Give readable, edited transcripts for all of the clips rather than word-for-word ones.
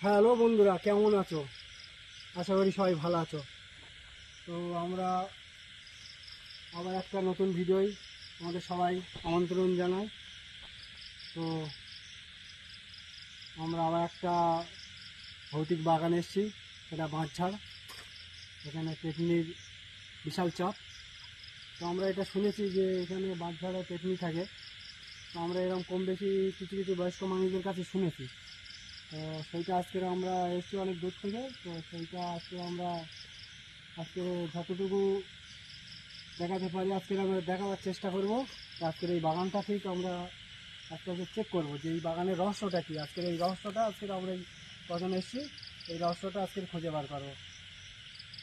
Hello বন্ধুরা, কেমন আছো? আশা করি সবাই ভালো আছো। তো আমরা আবার একটা নতুন ভিডিওয় আমাদের সবাই আমন্ত্রণ জানাই। তো আমরা আবার একটা ভৌতিক বাগানে এসেছি, সেটা বাঁশঝাড়। এখানে পেতনির বিশাল চাপ। তো আমরা এটা শুনেছি যে এখানে বাঁশঝাড়ে পেতনি থাকে। তো আমরা এরকম কম বেশি কিছু কিছু বয়স্ক মানুষদের কাছে শুনেছি। তো সেইটা আজকে আমরা এসেছি অনেক দূর থেকে। তো সেইটা আজকে যতটুকু দেখাতে পারি আজকে আমরা দেখাবার চেষ্টা করব। আজকের এই বাগানটা ঠিক আমরা আজকে চেক করব যে এই বাগানের রহস্যটা কী। আজকের এই রহস্যটা আমরা এই কজন এসেছি, এই রহস্যটা আজকে খুঁজে বার করবো।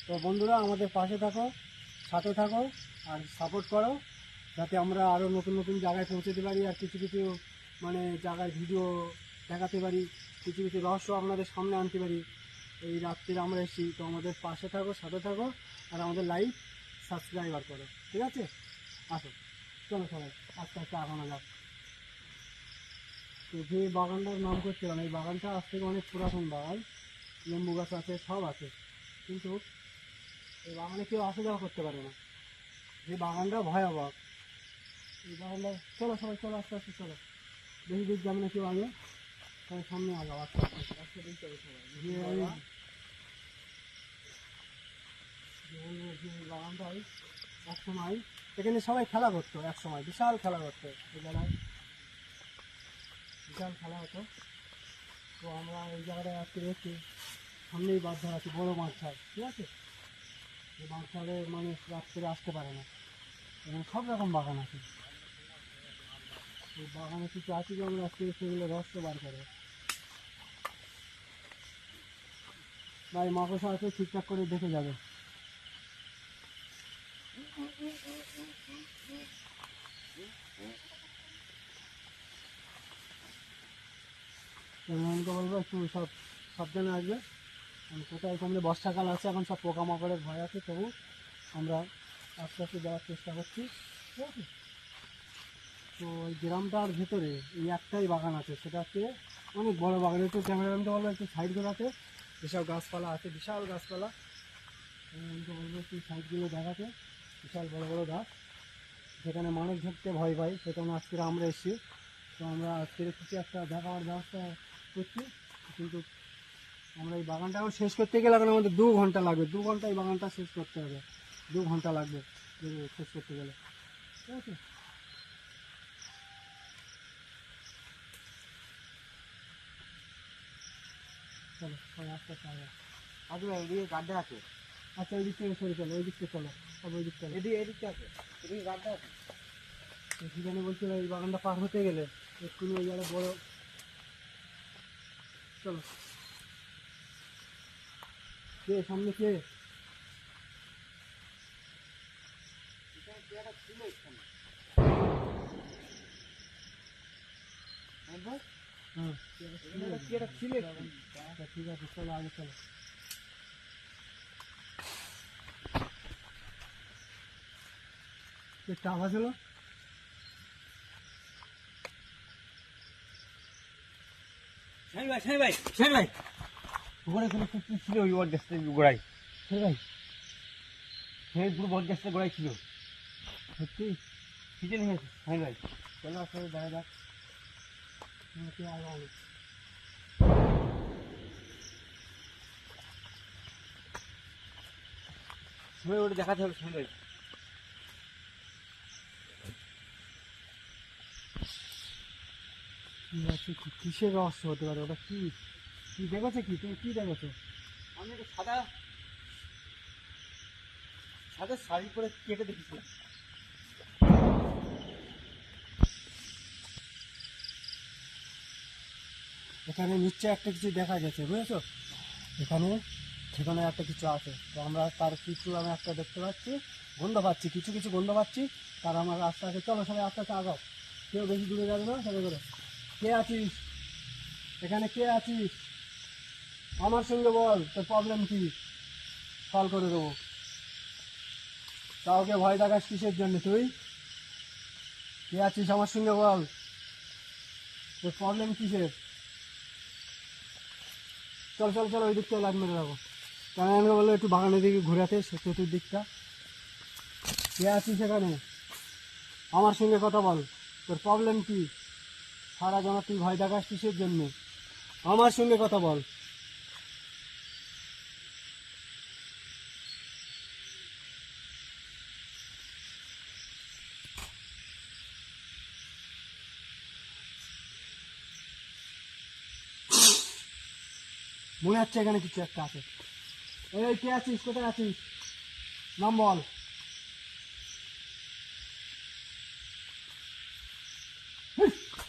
তো বন্ধুরা, আমাদের পাশে থাকো, সাথে থাকো, আর সাপোর্ট করো, যাতে আমরা আরও নতুন নতুন জায়গায় পৌঁছতে পারি, আর কিছু কিছু জায়গায় ভিডিও দেখাতে পারি, কিছু কিছু রহস্য আপনাদের সামনে আনতে পারি। এই রাত্রিরে আমরা এসেছি, তো আমাদের পাশে থাকো, সাথে থাকো, আর আমাদের লাইক সাবস্ক্রাইবার করো, ঠিক আছে? আসো, চলো সবাই আস্তে আস্তে আগানো যাক। তো যে বাগানটার নাম করছিলাম, এই বাগানটা আজ থেকে অনেক পুরাতন বাগান, লেম্বু গাছ আছে, সব আছে, কিন্তু এই বাগানে কেউ আসা যাওয়া করতে পারে না। যে বাগানটা ভয়াবহ, এই বাগানটা, চলো সবাই, চলো আস্তে আস্তে, চলো, বেশি দূর যাবে না কেউ, আগে সবাই সামনে আগাও, আস্তে আস্তে আস্তে দিন চলো সবাই। যে বাগানটাই এক সময় এখানে সবাই খেলা করতো, এক সময় বিশাল খেলা করতো, এই জায়গায় বিশাল খেলা হতো। তো আমরা এই জায়গাটায় আজকে দেখছি, সামনেই বাঁধ আছে, বড়ো বাঁধ, ঠিক আছে? এই বাঁধে মানুষ রাত্রে আসতে পারে না। এখানে সব রকম বাগান আছে। এই বাগানে কিছু আছে যে আমরা আজকে সেগুলো রহস্য বার করে ভাই, মাকড়সা আছে, ঠিকঠাক করে দেখে যাবে। আমাকে বলবো একটু সব সাবধানে আসবে। কোথায় কমলে বর্ষাকাল আছে, এখন সব পোকামাকড়ের ভয় আছে, তবু আমরা আস্তে আস্তে যাওয়ার চেষ্টা করছি, ঠিক আছে? তো এই গ্রামটার ভেতরে এই একটাই বাগান আছে, সেটা হচ্ছে অনেক বড় বাগান। একটু ক্যামেরাম্যানকে বলবো একটু সাইড করাতে, যেসব গাছপালা আছে, বিশাল গাছপালা, ক্যামেরাম্যানকে বলবো একটু সাইডগুলো দেখাতে। বিশাল বড় বড় গাছ, যেখানে মানুষ ঢুকতে ভয় পায়, সেখানে আজকে আমরা এসেছি। তো আমরা আজকে কিছু একটা দেখাবার ব্যবস্থা করছি, কিন্তু আমরা এই বাগানটাও শেষ করতে গেলে এখন আমাদের 2 ঘন্টা লাগবে। 2 ঘন্টা এই বাগানটা শেষ করতে হবে, 2 ঘন্টা লাগবে শেষ করতে গেলে, ঠিক আছে? চলো সবাই আস্তে আস্তে আগে। আগে এদিকে গাড্ডা আছে। আচ্ছা, ওই দিক থেকে সরে চলো, ওই দিক থেকে চলো, সব ওই দিক থেকে। এদিকটা আছে, এদিকে গাড্ডা আছে। সেখানে বলছিল এই বাগানটা পার হতে গেলে এক্ষুনি ওই জায়গায় বড়। চলো, কে সামনে, কে? এখানে পেয়ারা ছিল এখানে। হ্যাঁ, এখানে পেয়ারা ছিল এখানে। আচ্ছা ঠিক আছে, চলো আগে চলো। টাকা ছিল। স্বামী ভাই ওখানে কোনো কুকুর ছিল ওই বট গাছটা গোড়ায়। হ্যাঁ ভাই, হ্যাঁ পুরো বট গাছটা গোড়ায় ছিল। সত্যি? পিছনে হয়েছে স্বামী ভাই। চলো আসলে দেখা যাক কে আগে হবে। স্বামী ওটা দেখাতে হবে স্বামী ভাই। কিসের রহস্য হতে পারে ওটা? কি কি দেখেছো? কি তুমি কি দেখেছো? আমি একটা সাদা সাদা শাড়ি পরে কেটে দেখেছি। এখানে নিশ্চয় একটা কিছু দেখা গেছে, বুঝেছো? এখানে সেখানে একটা কিছু আছে। তো আমরা তার কিছু, আমি একটা দেখতে পাচ্ছি, গন্ধ পাচ্ছি, কিছু কিছু গন্ধ পাচ্ছি। তার আমার আস্তে আস্তে, চলো সবাই আস্তে আস্তে আগাও, কেউ বেশি দূরে যাবে না, সবাই করে। কে আছিস এখানে? কে আছিস? আমার সঙ্গে বল, তোর প্রবলেম কি, সলভ করে দেবো। কাউকে ভয় দেখাস কিসের জন্য তুই? কে আছিস আমার সঙ্গে বল, তোর প্রবলেম কিসের? চল চল চল ওই দিকটা লাইট মেরে যাবো। কারণ আমাকে বললো একটু বাগানের দিকে ঘুরাতে, সে চতুর্দিকটা। কে আছিস সেখানে? আমার সঙ্গে কথা বল, তোর প্রবলেম কি? সারা জমা তুই ভয় দেখাস কিসের জন্য? আমার সঙ্গে কথা বল। মনে হচ্ছে এখানে কিছু একটা আছে। এই কে আছিস? কোথায় আছিস? নাম বল।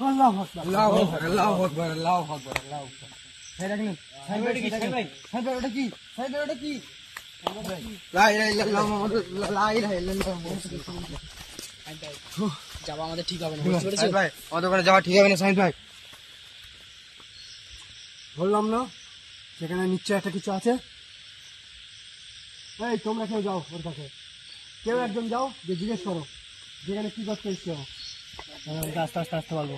আল্লাহ আকবার। আল্লাহু আকবার, আল্লাহু আকবার, আল্লাহু আকবার, আল্লাহু আকবার। সাইড রাখুন। সাইড ভাই, সাইড ভাই, সাইড ভাই, ওটা কি? সাইড ভাই, ওটা কি? লা ইলাহা ইল্লাল্লাহ মুহাম্মাদুর লা ইলাহা ইল্লাল্লাহ মুহাম্মাদুর। যাওয়া আমাদের ঠিক হবে না, বুঝতে পেরেছো? সাইড ভাই, আমাদের ওখানে যাওয়া ঠিক হবে না সাইড ভাই। বললাম না সেখানে নিশ্চয় একটা কিছু আছে। এই তোমরা কেউ যাও ওর কাছে, কেউ একজন যাও, যে জিজ্ঞেস করো যেখানে কি করতে এসছো। আস্তে আস্তে আসতে পারবো।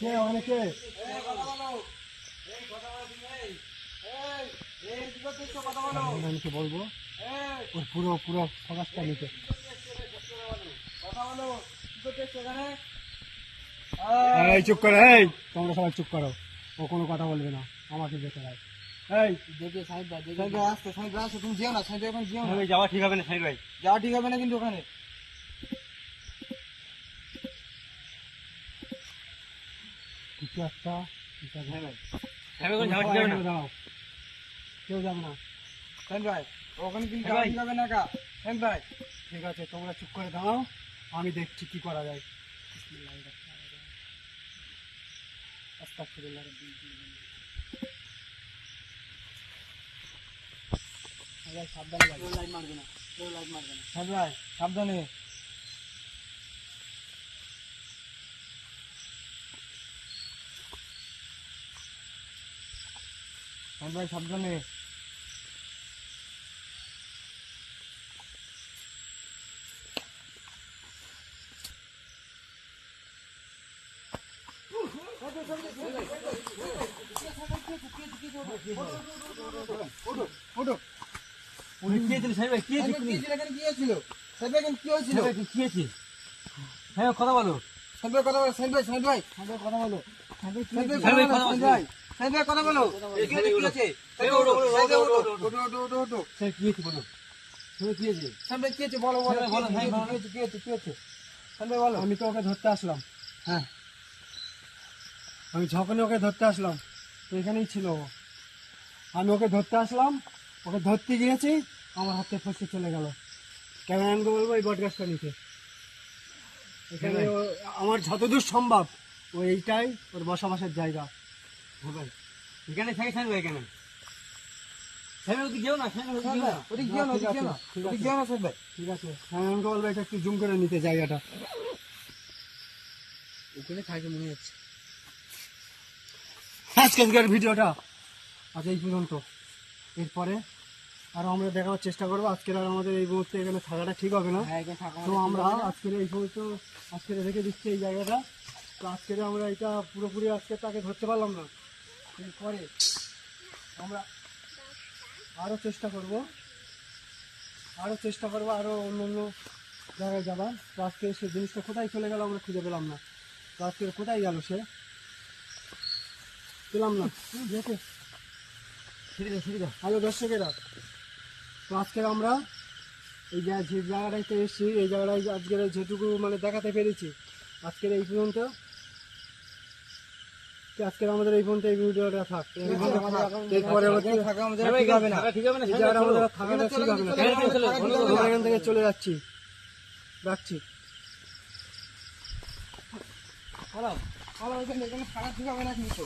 কে ওখানে কে? আমি কি বলবো, ওর পুরো পুরো ফোকাসটা নিতে। এই চুপ করো, এই তোমরা সবাই চুপ করো। ও কোনো কথা বলবে না, আমাকে যেতে হয়। এই দেখে সাহেব ভাই, দেখে সাইড ভাই আসতে, সাইড ভাই আসতে, তুমি যেও না, সাইড ভাই ওখানে যেও না। ওখানে যাওয়া ঠিক হবে না সাইড ভাই। যাওয়া ঠিক হবে না কিন্তু ওখানে। কিছু একটা হ্যাঁ ভাই, দাঁড়াও, কেউ যাবে না। সাইড ভাই, ওখানে কিন্তু যাওয়া ঠিক হবে না কা। সাইড ভাই, ঠিক আছে তোমরা চুপ করে দাঁড়াও, আমি দেখছি কি করা যায়। আস্তাগফিরুল্লাহ রাব্বিল আলামিন। আগে সাবধানে যাবে, কেউ লাইট মারবে না, কেউ লাইট মারবে না। সাইড ভাই সাবধানে। সাইড ভাই সাবধানে। ওঠো। কি হয়েছিল সাহেব ভাই? কি সাইড ভাই, কি হয়েছিল এখানে? কি হয়েছিল? সাইড ভাই, এখানে কি হয়েছিল? কি হয়েছে? হ্যাঁ কথা বলো। সাইড ভাই কথা বলো, সাইড ভাই, সাইড ভাই, সাহেব ভাই কথা বলো। সাইড ভাই কথা বলো, সাইড ভাই, সাইড ভাই কথা বলো। কি হয়েছে, কি হয়েছে? সাইড ভাই, ওঠো, সাইড ভাই, ওঠো, ওঠো, ওঠো, ওঠো, ওঠো। স্যার কি হয়েছে বলো, তুমি কি হয়েছে? সাইড ভাই কি হয়েছে বলো, বলো, সাইড ভাই, বলো, কি সাইড ভাই, হয়েছে, কি হয়েছে, কি হয়েছে? সাইড ভাই বলো। আমি তো ওকে ধরতে আসলাম, হ্যাঁ, আমি যখনই ওকে ধরতে আসলাম তো এখানেই ছিল ও। আমি ওকে ধরতে আসলাম, ওকে ধরতে গিয়েছি, আমার হাতে ফসকে চলে গেল। কেন আমি বলবো এই বট গাছটা নিতে। এখানে আমার যতদূর সম্ভব ও এইটাই ওর বসবাসের জায়গা। হ্যাঁ ভাই, এখানে থাকে সাহেব ভাই, কেন সাহেব ওদিকে যেও না, সাহেব ওদিকে যেও না। ওদিকে যেও না, ওদিকে যেও না, ঠিক ওদিকে আছে, যেও না সাইড ভাই। ঠিক আছে, হ্যাঁ আমাকে বলবো এটা একটু জুম করে নিতে জায়গাটা। ওখানে থাকে মনে হচ্ছে। আজকের ভিডিওটা আজ এই পর্যন্ত। এরপরে আরো আমরা দেখার চেষ্টা করবো। আজকের আর আমাদের এই মুহূর্তে এখানে থাকাটা ঠিক হবে না, হ্যাঁ, এখানে থাকা তো আমরা আজকের এই সমস্ত আজকে রেখে দিচ্ছি এই জায়গাটা। তো আজকে আমরা এটা পুরোপুরি আজকে তাকে ধরতে পারলাম না, এরপরে আমরা আরো চেষ্টা করব, আরো অন্য অন্য জায়গায় যাবার। তো আজকে সে জিনিসটা কোথায় চলে গেল আমরা খুঁজে পেলাম না। তো আজকে কোথায় গেল সে, পেলাম না। দেখো হ্যালো দর্শকেরা, তো আজকের আমরা এই যে জায়গাটাতে এসেছি, এই জায়গাটায় আজকের যেটুকু মানে দেখাতে পেরেছি আজকের এই পর্যন্ত। তো আজকের আমাদের এই পর্যন্ত এই ভিডিওটা থাক। এরপরে থাকা আমাদের ঠিক হবে না। এই জায়গাটা আমাদের আর থাকাটা ঠিক হবে না। আমরা এখান থেকে চলে যাচ্ছি, রাখছি। এখানে থাকা ঠিক হবে না কিন্তু।